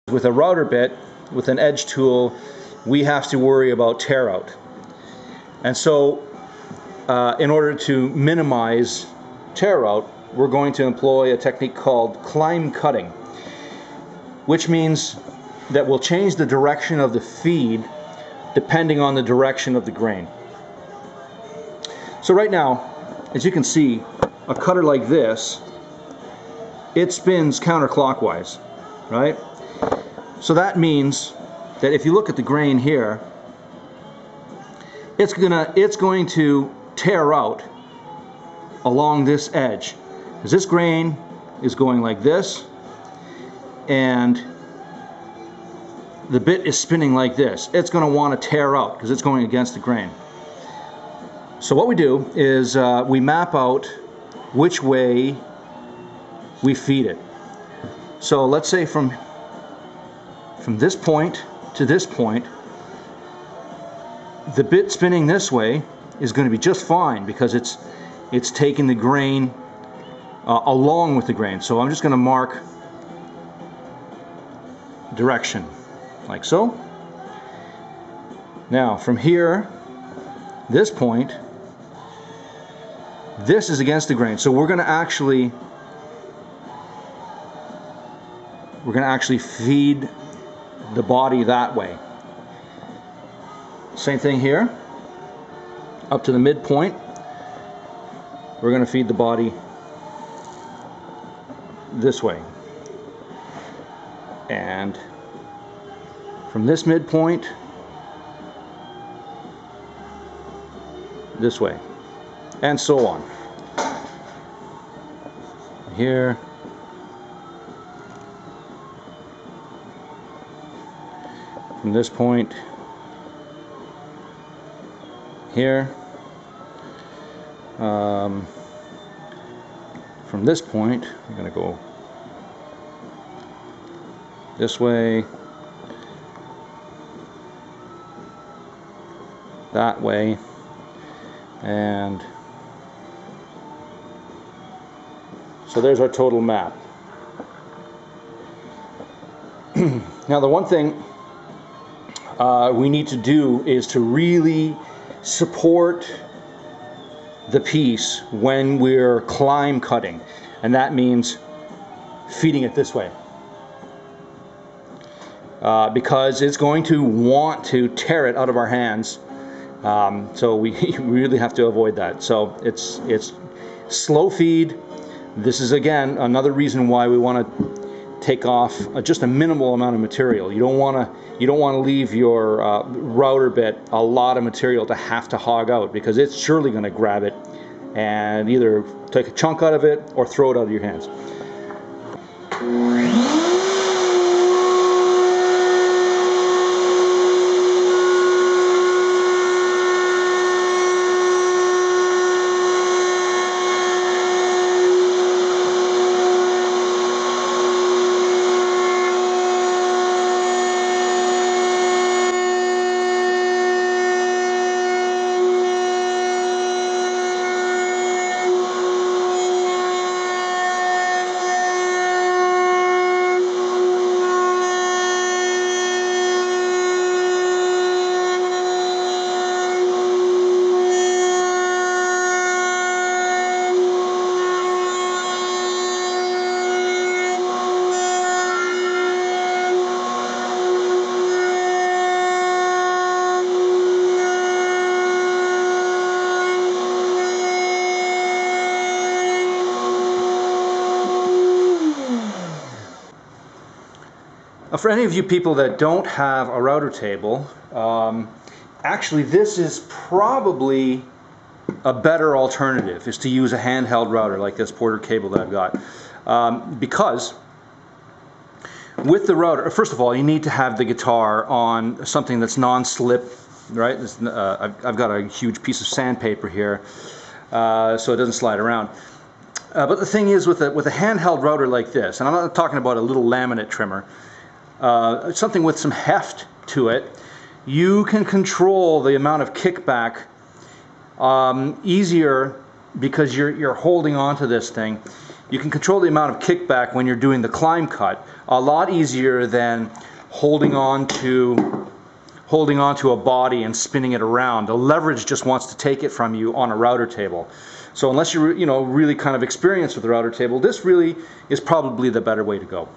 With a router bit, with an edge tool, we have to worry about tear out. And so in order to minimize tear out, we're going to employ a technique called climb cutting, which means that we'll change the direction of the feed depending on the direction of the grain. So right now, as you can see, a cutter like this, it spins counterclockwise, right? So that means that if you look at the grain here, it's going to tear out along this edge, because this grain is going like this, and the bit is spinning like this. It's going to want to tear out because it's going against the grain. So what we do is we map out which way we feed it. So let's say from this point to this point, the bit spinning this way is going to be just fine because it's taking the grain along with the grain. So I'm just going to mark direction like so. Now from here, this point, this is against the grain, so we're going to actually feed the body that way. Same thing here, up to the midpoint, we're going to feed the body this way, and from this midpoint this way, and so on. Here, from this point here, from this point I'm going to go this way, that way, and so there's our total map. Now the one thing we need to do is to really support the piece when we're climb cutting, and that means feeding it this way, because it's going to want to tear it out of our hands. So we really have to avoid that. So it's slow feed. This is again another reason why we want to take off just a minimal amount of material. You don't want to leave your router bit a lot of material to have to hog out, because it's surely going to grab it and either take a chunk out of it or throw it out of your hands. For any of you people that don't have a router table, actually this is probably a better alternative, is to use a handheld router like this Porter cable that I've got. Because with the router, first of all, you need to have the guitar on something that's non-slip, right? I've got a huge piece of sandpaper here, so it doesn't slide around. But the thing is, with a handheld router like this, and I'm not talking about a little laminate trimmer, something with some heft to it, you can control the amount of kickback easier because you're holding on to this thing. you can control the amount of kickback when you're doing the climb cut a lot easier than holding on to a body and spinning it around. The leverage just wants to take it from you on a router table. So unless you're really kind of experienced with the router table, this really is probably the better way to go.